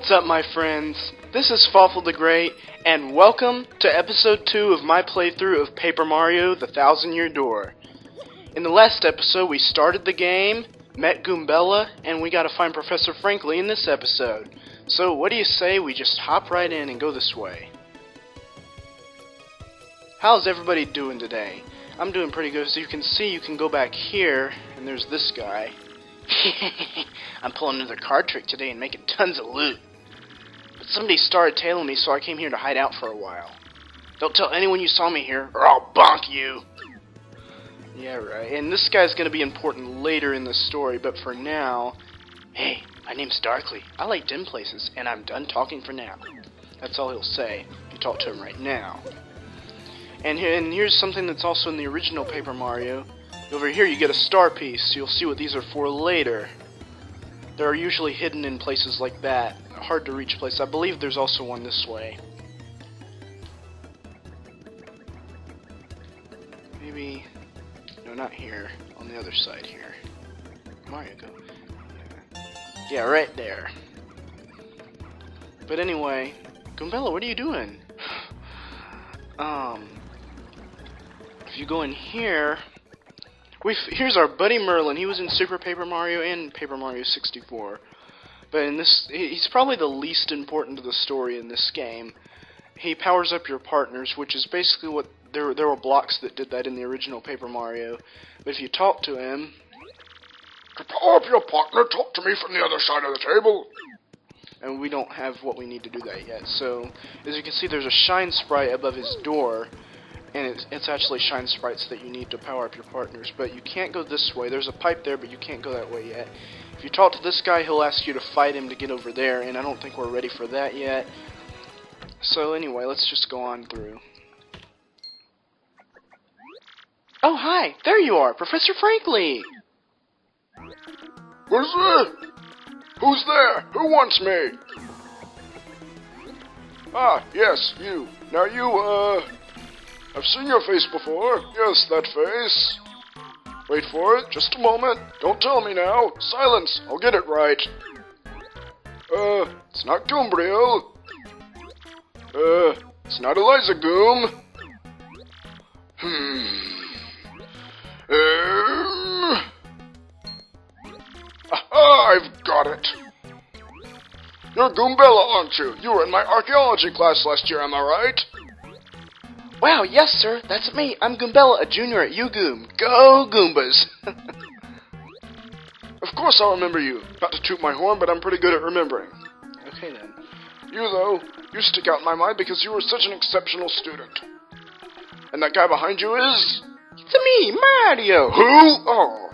What's up, my friends? This is Fawful the Great, and welcome to episode 2 of my playthrough of Paper Mario: The Thousand-Year Door. In the last episode, we started the game, met Goombella, and we gotta find Professor Frankly in this episode. So what do you say we just hop right in and go this way? How's everybody doing today? I'm doing pretty good. As you can see, you can go back here, and there's this guy. I'm pulling another card trick today and making tons of loot. But somebody started tailing me, so I came here to hide out for a while. Don't tell anyone you saw me here, or I'll bonk you! Yeah, right. And this guy's gonna be important later in the story, but for now... Hey, my name's Darkly. I like dim places, and I'm done talking for now. That's all he'll say, if you talk to him right now. And here's something that's also in the original Paper Mario. Over here you get a star piece. You'll see what these are for later. They're usually hidden in places like that. Hard to reach place. I believe there's also one this way. Maybe... No, not here. On the other side here. Mario, go. Yeah, right there. But anyway... Goombella, what are you doing? If you go in here... Here's our buddy Merlin. He was in Super Paper Mario and Paper Mario 64. But in this, he's probably the least important to the story in this game. He powers up your partners, which is basically what... There were blocks that did that in the original Paper Mario. But if you talk to him... To power up your partner, talk to me from the other side of the table. And we don't have what we need to do that yet. So, as you can see, there's a shine sprite above his door. And it's actually shine sprites that you need to power up your partners. But you can't go this way. There's a pipe there, but you can't go that way yet. If you talk to this guy, he'll ask you to fight him to get over there, and I don't think we're ready for that yet. So anyway, let's just go on through. Oh, hi! There you are! Professor Frankly! What is it? Who's there? Who wants me? Ah, yes, you. Now you, I've seen your face before. Yes, that face. Wait for it. Just a moment. Don't tell me now. Silence. I'll get it right. It's not Goombriel. It's not Eliza Goom. Aha, I've got it. You're Goombella, aren't you? You were in my archaeology class last year, am I right? Wow, yes, sir. That's me. I'm Goombella, a junior at UGoom. Go, Goombas! Of course I'll remember you. Not to toot my horn, but I'm pretty good at remembering. Okay, then. You, though, you stick out in my mind because you were such an exceptional student. And that guy behind you is... It's me, Mario! Who? Oh.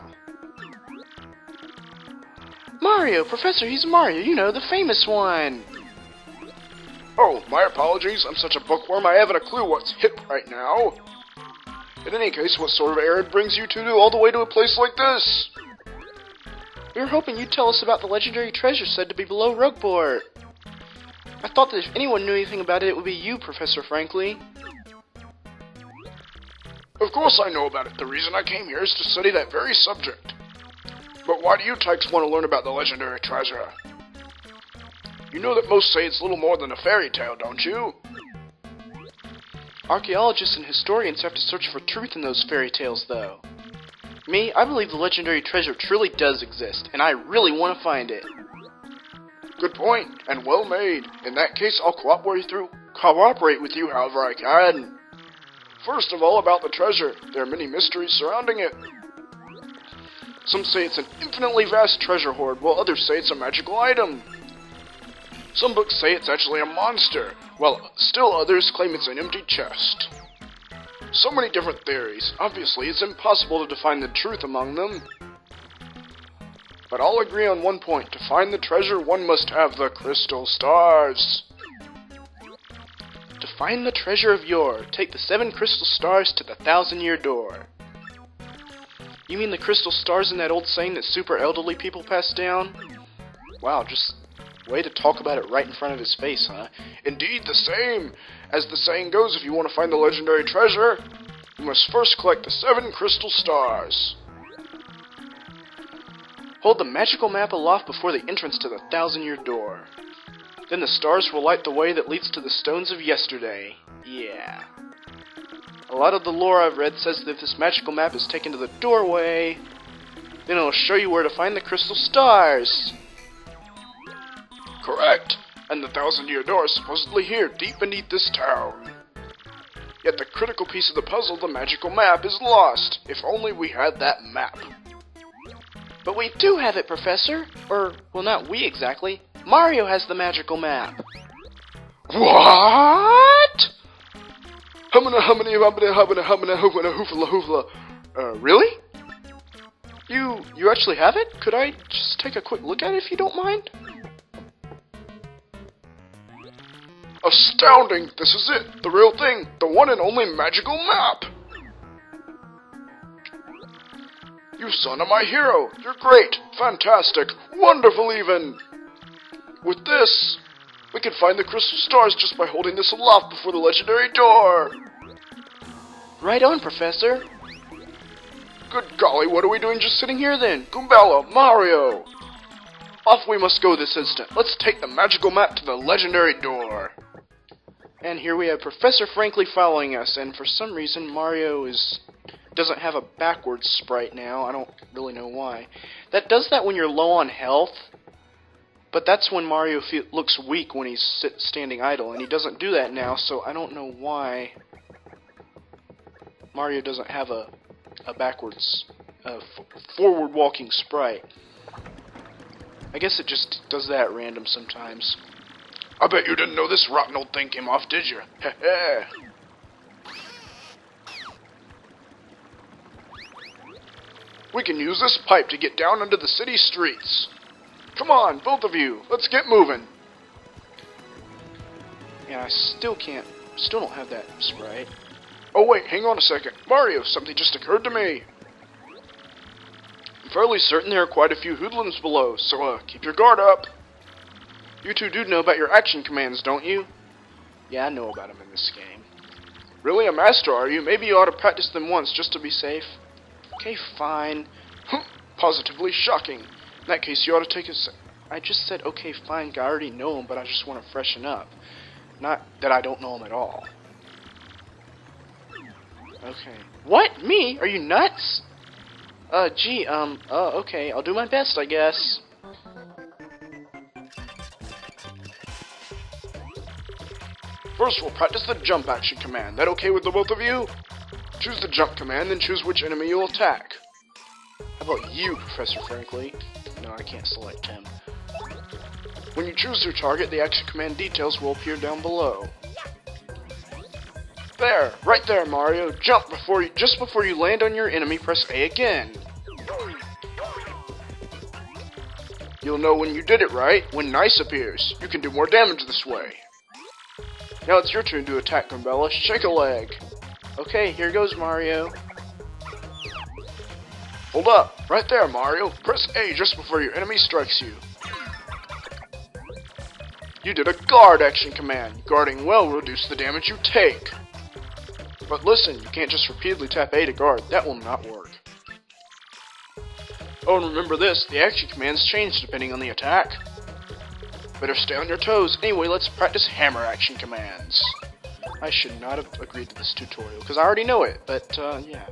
Mario, Professor, he's Mario, you know, the famous one. Oh, my apologies. I'm such a bookworm, I haven't a clue what's hip right now. In any case, what sort of errand brings you two all the way to a place like this? We were hoping you'd tell us about the legendary treasure said to be below Rugport. I thought that if anyone knew anything about it, it would be you, Professor Frankly. Of course I know about it. The reason I came here is to study that very subject. But why do you types want to learn about the legendary treasure? You know that most say it's little more than a fairy tale, don't you? Archaeologists and historians have to search for truth in those fairy tales, though. Me, I believe the legendary treasure truly does exist, and I really want to find it. Good point, and well made. In that case, I'll cooperate with you however I can. First of all, about the treasure. There are many mysteries surrounding it. Some say it's an infinitely vast treasure hoard, while others say it's a magical item. Some books say it's actually a monster, while still others claim it's an empty chest. So many different theories. Obviously, it's impossible to define the truth among them. But all agree on one point. To find the treasure, one must have the crystal stars. To find the treasure of yore, take the 7 crystal stars to the Thousand-Year Door. You mean the crystal stars in that old saying that super elderly people pass down? Wow, just... way to talk about it right in front of his face, huh? Indeed, the same. As the saying goes, if you want to find the legendary treasure, you must first collect the 7 crystal stars. Hold the magical map aloft before the entrance to the Thousand-Year Door. Then the stars will light the way that leads to the stones of yesterday. Yeah. A lot of the lore I've read says that if this magical map is taken to the doorway, then it'll show you where to find the crystal stars. Correct. And the Thousand-Year Door is supposedly here, deep beneath this town. Yet the critical piece of the puzzle, the magical map, is lost. If only we had that map. But we do have it, Professor. Or, well, not we exactly. Mario has the magical map. What? Humana, really? You actually have it? Could I just take a quick look at it if you don't mind? Astounding! This is it! The real thing! The one and only magical map! You son of my hero! You're great! Fantastic! Wonderful even! With this, we can find the crystal stars just by holding this aloft before the legendary door! Right on, Professor! Good golly, what are we doing just sitting here then? Goombella, Mario! Off we must go this instant. Let's take the magical map to the legendary door. And here we have Professor Frankly following us, and for some reason Mario doesn't have a backwards sprite now. I don't really know why. That does that when you're low on health, but that's when Mario looks weak when he's standing idle, and he doesn't do that now, so I don't know why Mario doesn't have a backwards, forward walking sprite. I guess it just does that at random sometimes. I bet you didn't know this rotten old thing came off, did you? Heh. We can use this pipe to get down into the city streets. Come on, both of you, let's get moving. Yeah, I still don't have that sprite. Oh wait, hang on a second. Mario, something just occurred to me. I'm fairly certain there are quite a few hoodlums below, so keep your guard up. You two do know about your action commands, don't you? Yeah, I know about them in this game. Really a master, are you? Maybe you ought to practice them once, just to be safe. Okay, fine. Positively shocking. In that case, you ought to take a I just said, okay, fine, I already know them, but I just want to freshen up. Not that I don't know them at all. Okay. What? Me? Are you nuts? Okay, I'll do my best, I guess. First, we'll practice the jump action command. That okay with the both of you? Choose the jump command, then choose which enemy you'll attack. How about you, Professor Frankly? No, I can't select him. When you choose your target, the action command details will appear down below. There, right there, Mario. Jump just before you land on your enemy, press A again. You'll know when you did it right, when Nice appears. You can do more damage this way. Now it's your turn to attack, Goombella. Shake a leg. Okay, here goes Mario. Hold up. Right there, Mario. Press A just before your enemy strikes you. You did a guard action command. Guarding well will reduce the damage you take. But listen, you can't just repeatedly tap A to guard. That will not work. Oh, and remember this. The action commands change depending on the attack. Better stay on your toes. Anyway, let's practice hammer action commands. I should not have agreed to this tutorial, because I already know it, but, yeah.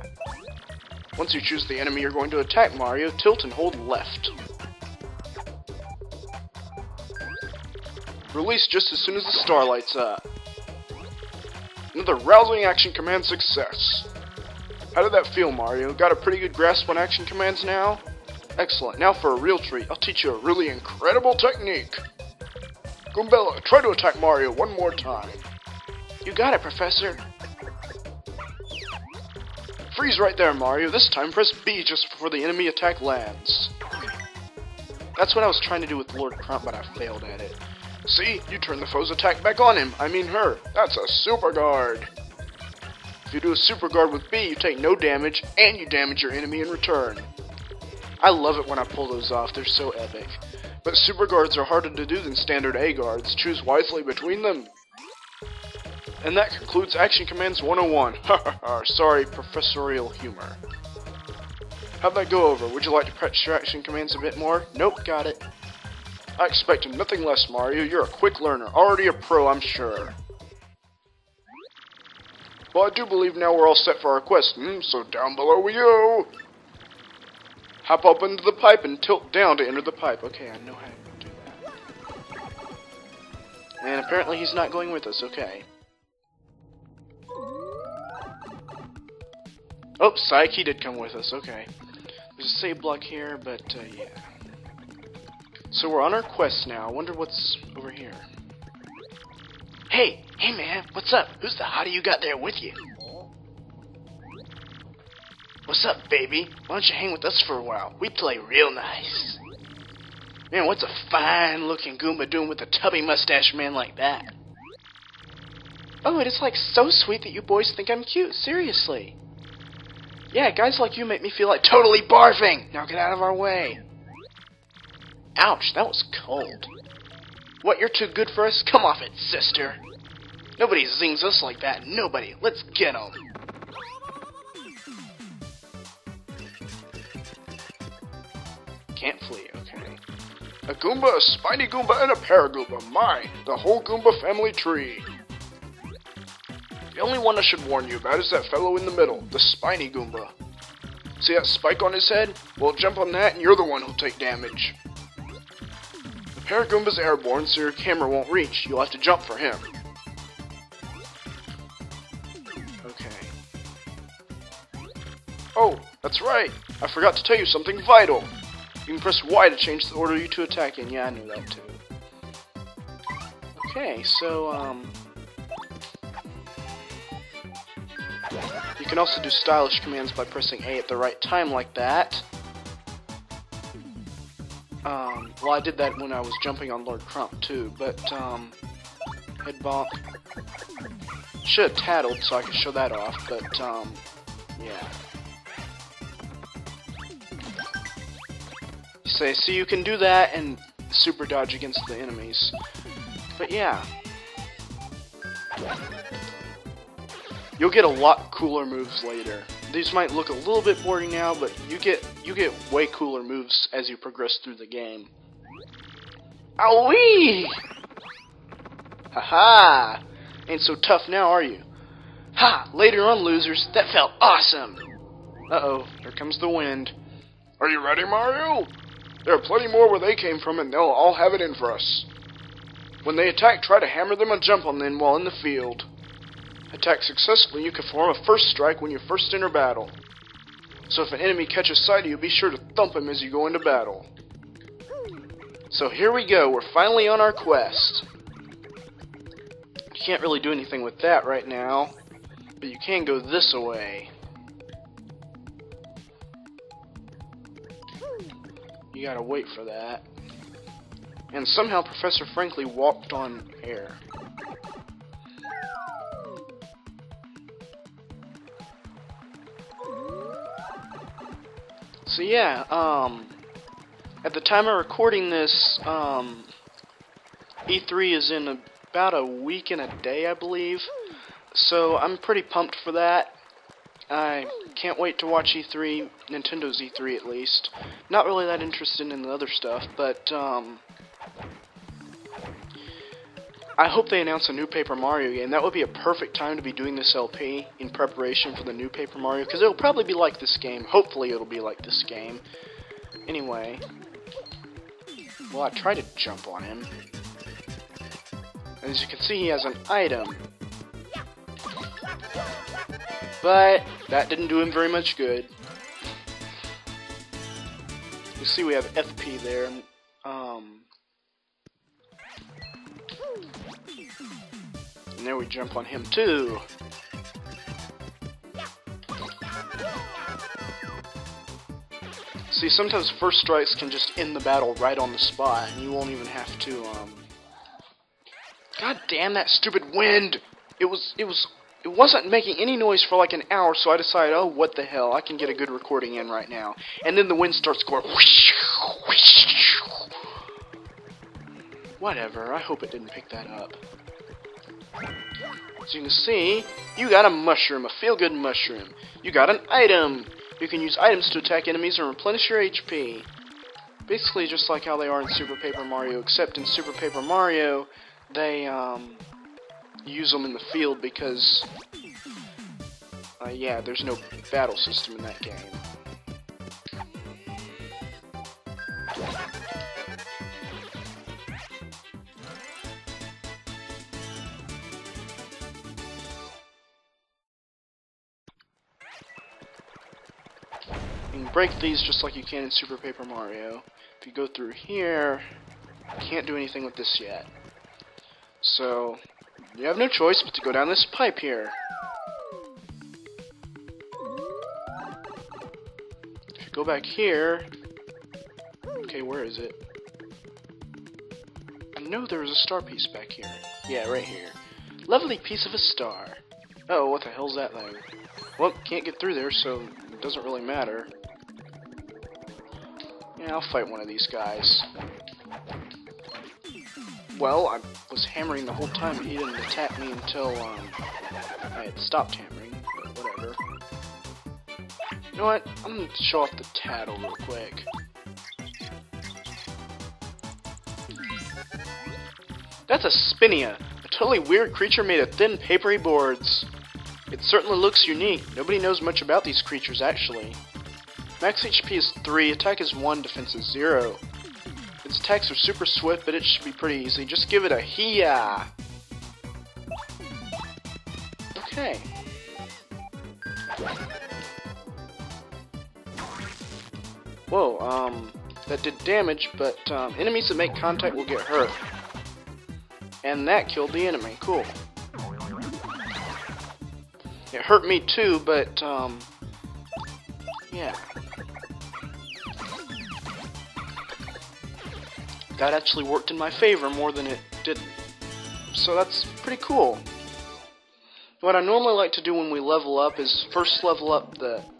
Once you choose the enemy you're going to attack, Mario, tilt and hold left. Release just as soon as the star lights up. Another rousing action command success. How did that feel, Mario? Got a pretty good grasp on action commands now? Excellent. Now for a real treat. I'll teach you a really incredible technique. Goombella, try to attack Mario one more time. You got it, Professor. Freeze right there, Mario. This time press B just before the enemy attack lands. That's what I was trying to do with Lord Crump, but I failed at it. See? You turn the foe's attack back on him. I mean her. That's a super guard. If you do a super guard with B, you take no damage, and you damage your enemy in return. I love it when I pull those off. They're so epic. But super guards are harder to do than standard A guards. Choose wisely between them. And that concludes Action Commands 101. Sorry, professorial humor. How'd that go over? Would you like to practice your action commands a bit more? Nope, got it. I expected nothing less, Mario. You're a quick learner. Already a pro, I'm sure. Well, I do believe now we're all set for our quest, so down below we go. Hop up into the pipe and tilt down to enter the pipe. Okay, I know how to do that. And apparently he's not going with us, okay. Oh, psych, he did come with us, okay. There's a save block here, but, yeah. So we're on our quest now. I wonder what's over here. Hey man, what's up? Who's the hottie you got there with you? What's up, baby? Why don't you hang with us for a while? We play real nice. Man, what's a fine-looking Goomba doing with a tubby mustache man like that? Oh, it is like so sweet that you boys think I'm cute, seriously. Yeah, guys like you make me feel like totally barfing! Now get out of our way. Ouch, that was cold. What, you're too good for us? Come off it, sister. Nobody zings us like that. Nobody. Let's get 'em. Can't flee, okay. A Goomba, a Spiny Goomba, and a Paragoomba. My, the whole Goomba family tree. The only one I should warn you about is that fellow in the middle, the Spiny Goomba. See that spike on his head? Well, jump on that and you're the one who'll take damage. Paragoomba's airborne, so your camera won't reach. You'll have to jump for him. Okay. Oh, that's right. I forgot to tell you something vital. You can press Y to change the order you to attack in. Yeah, I knew that too. Okay, so, you can also do stylish commands by pressing A at the right time like that. Well, I did that when I was jumping on Lord Crump, too, but, head bonk. Should have tattled so I could show that off, but, yeah. So you can do that and super dodge against the enemies. But, yeah. You'll get a lot cooler moves later. These might look a little bit boring now, but you get way cooler moves as you progress through the game. Owie! Haha! Ain't so tough now, are you? Ha! Later on, losers. That felt awesome! Uh-oh, here comes the wind. Are you ready, Mario? There are plenty more where they came from, and they'll all have it in for us. When they attack, try to hammer them and jump on them while in the field. Attack successfully, you can perform a first strike when you first enter battle. So if an enemy catches sight of you, be sure to thump him as you go into battle. So here we go, we're finally on our quest. You can't really do anything with that right now, but you can go this way. You gotta wait for that. And somehow Professor Frankly walked on air. So yeah, at the time of recording this, E3 is in about a week and a day, I believe. So I'm pretty pumped for that. I can't wait to watch E3, Nintendo's E3 at least. Not really that interested in the other stuff, but I hope they announce a new Paper Mario game. That would be a perfect time to be doing this LP in preparation for the new Paper Mario, because it'll probably be like this game. Hopefully it'll be like this game. Anyway. Well, I tried to jump on him. As you can see, he has an item. But that didn't do him very much good. You see we have FP there. And there we jump on him too. See, sometimes first strikes can just end the battle right on the spot, and you won't even have to, God damn that stupid wind! It wasn't making any noise for like an hour, so I decided, oh, what the hell, I can get a good recording in right now. And then the wind starts going whoosh, whoosh. Whatever, I hope it didn't pick that up. As you can see, you got a mushroom, a feel-good mushroom. You got an item. You can use items to attack enemies and replenish your HP. basically just like how they are in Super Paper Mario, except in Super Paper Mario, they use them in the field because, yeah, there's no battle system in that game. You can break these just like you can in Super Paper Mario. If you go through here, you can't do anything with this yet. So, you have no choice but to go down this pipe here. If you go back here... Okay, where is it? I know there was a star piece back here. Yeah, right here. Lovely piece of a star. Oh, what the hell's that thing? Well, can't get through there, so it doesn't really matter. Yeah, I'll fight one of these guys. Well, I was hammering the whole time, and he didn't attack me until I had stopped hammering, but whatever. You know what? I'm gonna show off the tattle real quick. That's a Spinia, a totally weird creature made of thin, papery boards. It certainly looks unique. Nobody knows much about these creatures, actually. Max HP is 3, attack is 1, defense is 0. Its attacks are super swift, but it should be pretty easy. Just give it a hee-ya! Okay. Whoa, that did damage, but enemies that make contact will get hurt. And that killed the enemy. Cool. It hurt me too, but, yeah. That actually worked in my favor more than it didn't. So that's pretty cool. What I normally like to do when we level up is first level up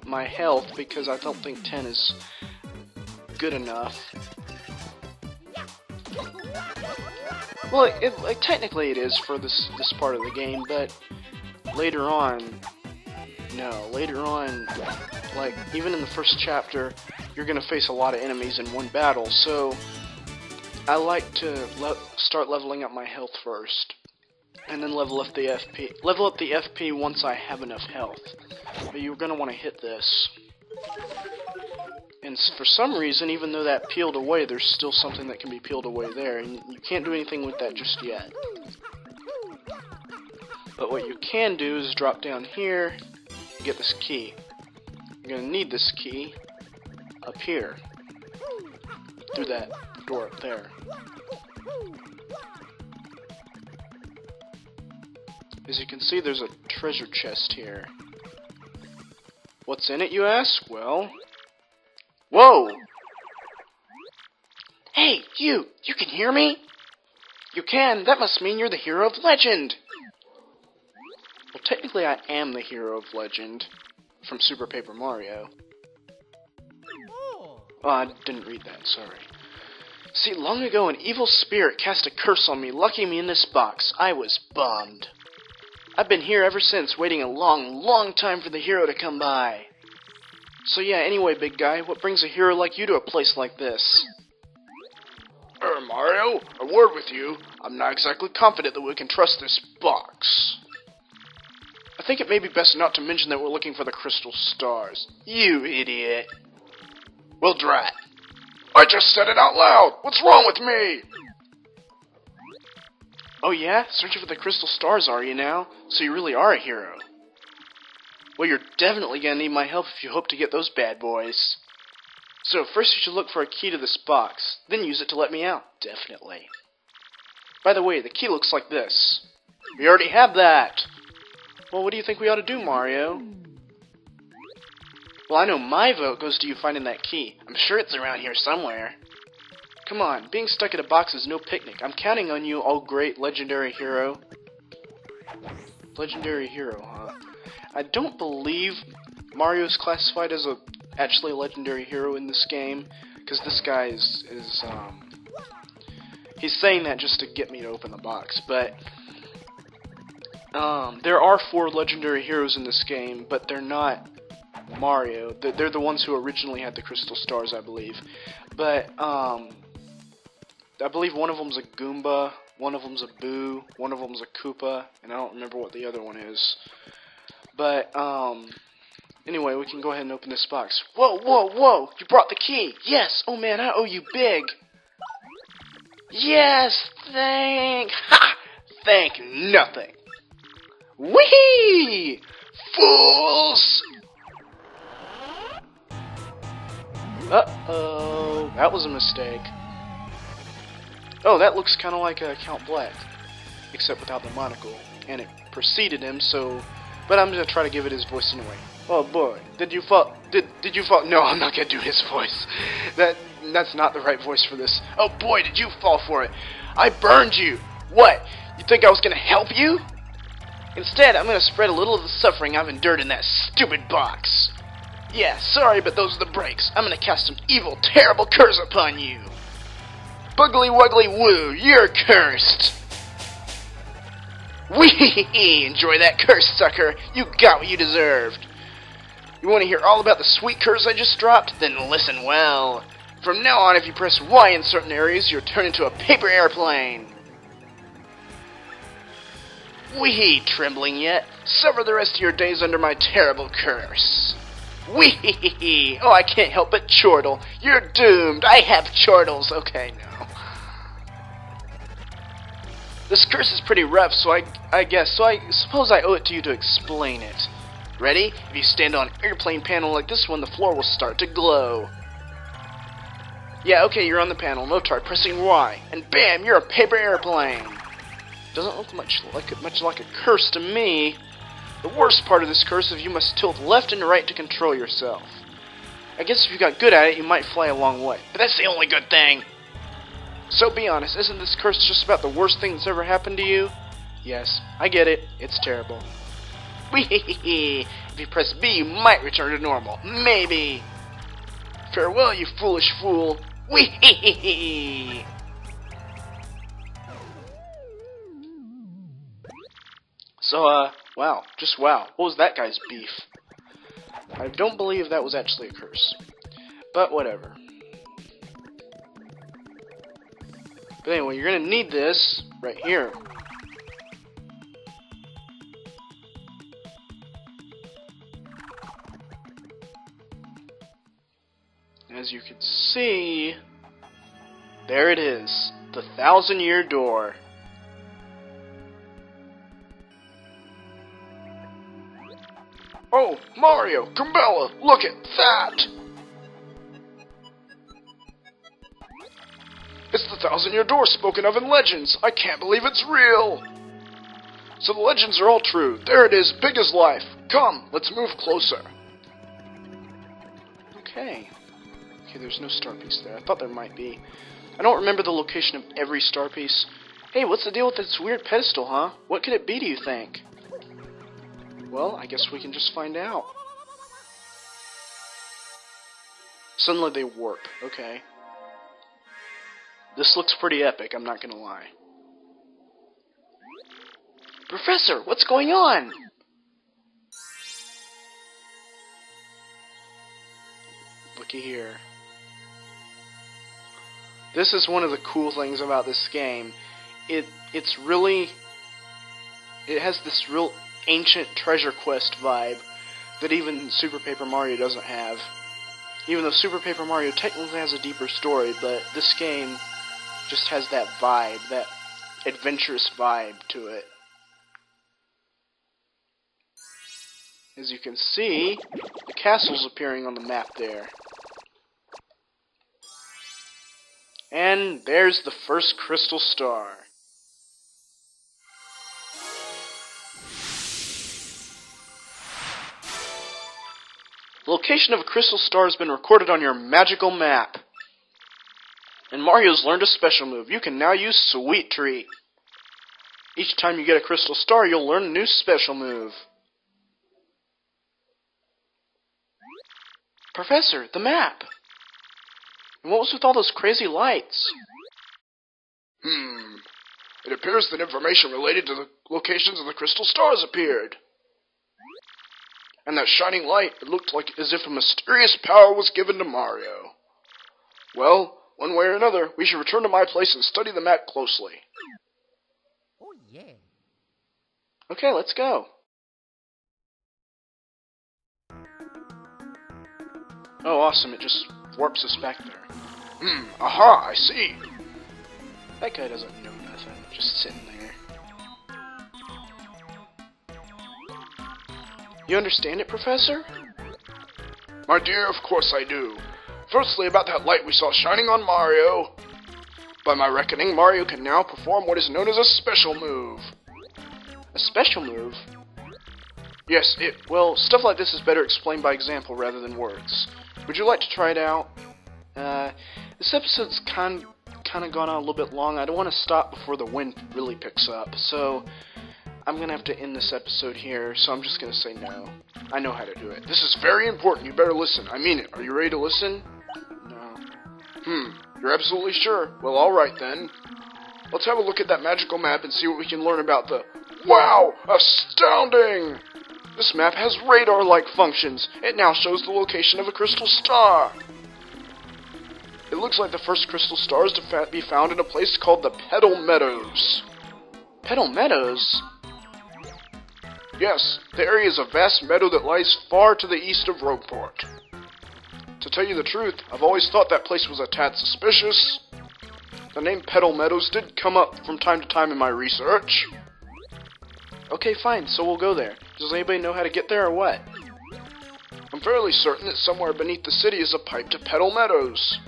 my health, because I don't think 10 is good enough. Well, technically it is for this part of the game, but later on, no. Later on, like, even in the first chapter, you're gonna face a lot of enemies in one battle, so I like to start leveling up my health first, and then level up the FP. Level up the FP once I have enough health. But you're gonna want to hit this. And for some reason, even though that peeled away, there's still something that can be peeled away there, and you can't do anything with that just yet. But what you can do is drop down here and get this key. You're gonna need this key up here, through that door up there. As you can see, there's a treasure chest here. What's in it, you ask? Well... Whoa! Hey, you can hear me? You can? That must mean you're the hero of legend! Well, technically I am the hero of legend from Super Paper Mario. Oh, I didn't read that, sorry. See, long ago an evil spirit cast a curse on me, locking me in this box. I was bummed. I've been here ever since, waiting a long, long time for the hero to come by. So yeah, anyway, big guy, what brings a hero like you to a place like this? Mario, a word with you. I'm not exactly confident that we can trust this box. I think it may be best not to mention that we're looking for the crystal stars. You idiot. Well, drat. I just said it out loud. What's wrong with me? Oh yeah? Searching for the crystal stars, are you now? So you really are a hero. Well, you're definitely gonna need my help if you hope to get those bad boys. So first you should look for a key to this box, then use it to let me out, definitely. By the way, the key looks like this. We already have that! Well, what do you think we ought to do, Mario? Well, I know my vote goes to you finding that key. I'm sure it's around here somewhere. Come on, being stuck in a box is no picnic. I'm counting on you, oh great legendary hero. Legendary hero, huh? I don't believe Mario's classified as actually a legendary hero in this game, because this guy is he's saying that just to get me to open the box, but there are 4 legendary heroes in this game, but they're not Mario. They're the ones who originally had the crystal stars, I believe. But, I believe one of them's a Goomba, one of them's a Boo, one of them's a Koopa, and I don't remember what the other one is. But, anyway, we can go ahead and open this box. Whoa, whoa, whoa! You brought the key! Yes! Oh man, I owe you big! Yes! Ha! Thank nothing! Whee! Fools! Uh-oh, that was a mistake. Oh, that looks kind of like Count Black, except without the monocle, and it preceded him, so... But I'm gonna try to give it his voice anyway. Oh boy, did you fall? Did you fall? No, I'm not gonna do his voice. That's not the right voice for this. Oh boy, did you fall for it? I burned you. What? You think I was gonna help you? Instead, I'm gonna spread a little of the suffering I've endured in that stupid box. Yeah, sorry, but those are the breaks. I'm gonna cast an evil, terrible curse upon you. Buggly wuggly woo, you're cursed. Wee! Enjoy that curse, sucker. You got what you deserved. You want to hear all about the sweet curse I just dropped? Then listen well. From now on, if you press Y in certain areas, you're turned into a paper airplane. Wee! Trembling yet? Suffer the rest of your days under my terrible curse. Wee! Oh, I can't help but chortle. You're doomed. I have chortles. Okay, no. This curse is pretty rough, so I suppose I owe it to you to explain it. Ready? If you stand on an airplane panel like this one, the floor will start to glow. Yeah, okay, you're on the panel. Now try pressing Y, and bam, you're a paper airplane. Doesn't look much like a curse to me. The worst part of this curse is you must tilt left and right to control yourself. I guess if you got good at it, you might fly a long way. But that's the only good thing. So be honest, isn't this curse just about the worst thing that's ever happened to you? Yes, I get it. It's terrible. Wee-hee-hee-hee. If you press B, you might return to normal. Maybe. Farewell, you foolish fool. Wee-hee-hee-hee. So, wow. Just wow. What was that guy's beef? I don't believe that was actually a curse. But whatever. But anyway, you're gonna need this right here. As you can see, there it is, the 1000-Year Door. Oh, Mario, Goombella, look at that! It's the 1000-Year Door spoken of in legends. I can't believe it's real. So the legends are all true. There it is, big as life. Come, let's move closer. Okay. Okay, there's no star piece there. I thought there might be. I don't remember the location of every star piece. Hey, what's the deal with this weird pedestal, huh? What could it be, do you think? Well, I guess we can just find out. Suddenly they warp. Okay. This looks pretty epic, I'm not gonna lie. Professor, what's going on? Looky here. This is one of the cool things about this game. It has this real ancient treasure quest vibe that even Super Paper Mario doesn't have. Even though Super Paper Mario technically has a deeper story, but this game just has that vibe, that adventurous vibe to it. As you can see, the castle's appearing on the map there. And there's the first crystal star. The location of a crystal star has been recorded on your magical map. And Mario's learned a special move. You can now use Sweet Treat. Each time you get a crystal star, you'll learn a new special move. Professor, the map! And what was with all those crazy lights? It appears that information related to the locations of the crystal stars appeared. And that shining light, it looked like as if a mysterious power was given to Mario. Well, one way or another, we should return to my place and study the map closely. Oh, yeah. Okay, let's go. Oh, awesome, it just warps us back there. Aha, I see. That guy doesn't know nothing, just sitting there. You understand it, Professor? My dear, of course I do. Firstly, about that light we saw shining on Mario. By my reckoning, Mario can now perform what is known as a special move. A special move? Yes, Well, stuff like this is better explained by example rather than words. Would you like to try it out? This episode's kind of gone on a little bit long. I don't want to stop before the wind really picks up, so I'm going to have to end this episode here, so I'm just going to say no. I know how to do it. This is very important. You better listen. I mean it. Are you ready to listen? No. You're absolutely sure? Well, alright then. Let's have a look at that magical map and see what we can learn about the... Wow! Astounding! This map has radar-like functions. It now shows the location of a crystal star. It looks like the first crystal star is to be found in a place called the Petal Meadows. Petal Meadows? Yes, the area is a vast meadow that lies far to the east of Rogueport. To tell you the truth, I've always thought that place was a tad suspicious. The name Petal Meadows did come up from time to time in my research. Okay, fine, so we'll go there. Does anybody know how to get there or what? I'm fairly certain that somewhere beneath the city is a pipe to Petal Meadows.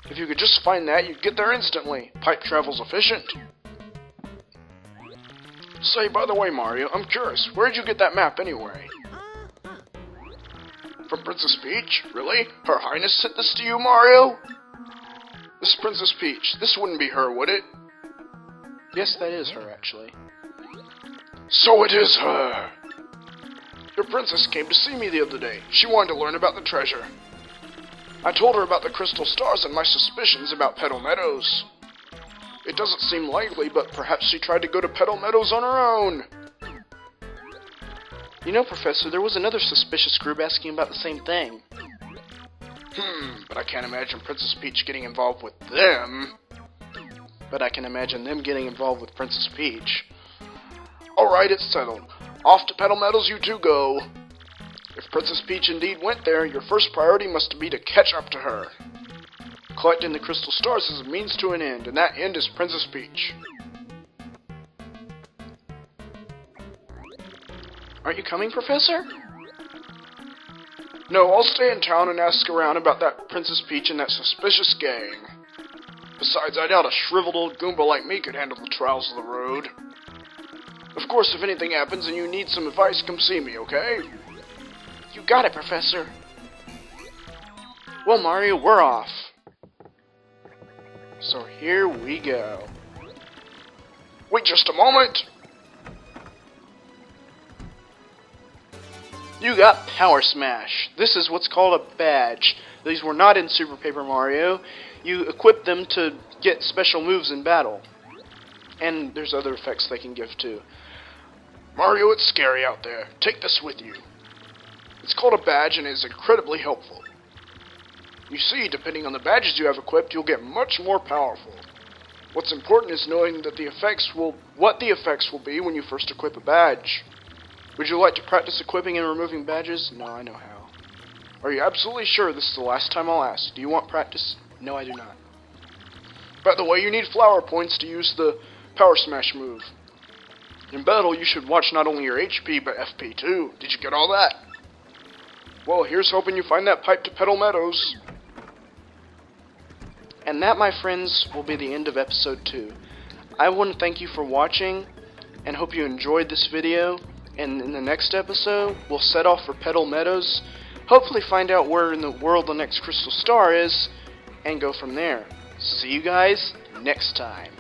If you could just find that, you'd get there instantly. Pipe travel's efficient. Say, by the way, Mario, I'm curious, where'd you get that map anyway? From Princess Peach? Really? Her Highness sent this to you, Mario? This is Princess Peach. This wouldn't be her, would it? Yes, that is her, actually. So it is her! Your princess came to see me the other day. She wanted to learn about the treasure. I told her about the crystal stars and my suspicions about Petal Meadows. It doesn't seem likely, but perhaps she tried to go to Petal Meadows on her own. You know, Professor, there was another suspicious group asking about the same thing. But I can't imagine Princess Peach getting involved with them. But I can imagine them getting involved with Princess Peach. Alright, it's settled. Off to Petal Meadows you two go. If Princess Peach indeed went there, your first priority must be to catch up to her. Collecting the crystal stars is a means to an end, and that end is Princess Peach. Aren't you coming, Professor? No, I'll stay in town and ask around about that Princess Peach and that suspicious gang. Besides, I doubt a shriveled old Goomba like me could handle the trials of the road. Of course, if anything happens and you need some advice, come see me, okay? You got it, Professor. Well, Mario, we're off. So here we go. Wait just a moment! You got Power Smash. This is what's called a badge. These were not in Super Paper Mario. You equip them to get special moves in battle. And there's other effects they can give too. Mario, it's scary out there. Take this with you. It's called a badge and is incredibly helpful. You see, depending on the badges you have equipped, you'll get much more powerful. What's important is knowing that what the effects will be when you first equip a badge. Would you like to practice equipping and removing badges? No, I know how. Are you absolutely sure this is the last time I'll ask? Do you want practice? No, I do not. By the way, you need flower points to use the Power Smash move. In battle, you should watch not only your HP, but FP too. Did you get all that? Well, here's hoping you find that pipe to Petal Meadows. And that, my friends, will be the end of episode 2. I want to thank you for watching, and hope you enjoyed this video. And in the next episode, we'll set off for Petal Meadows, hopefully find out where in the world the next crystal star is, and go from there. See you guys next time.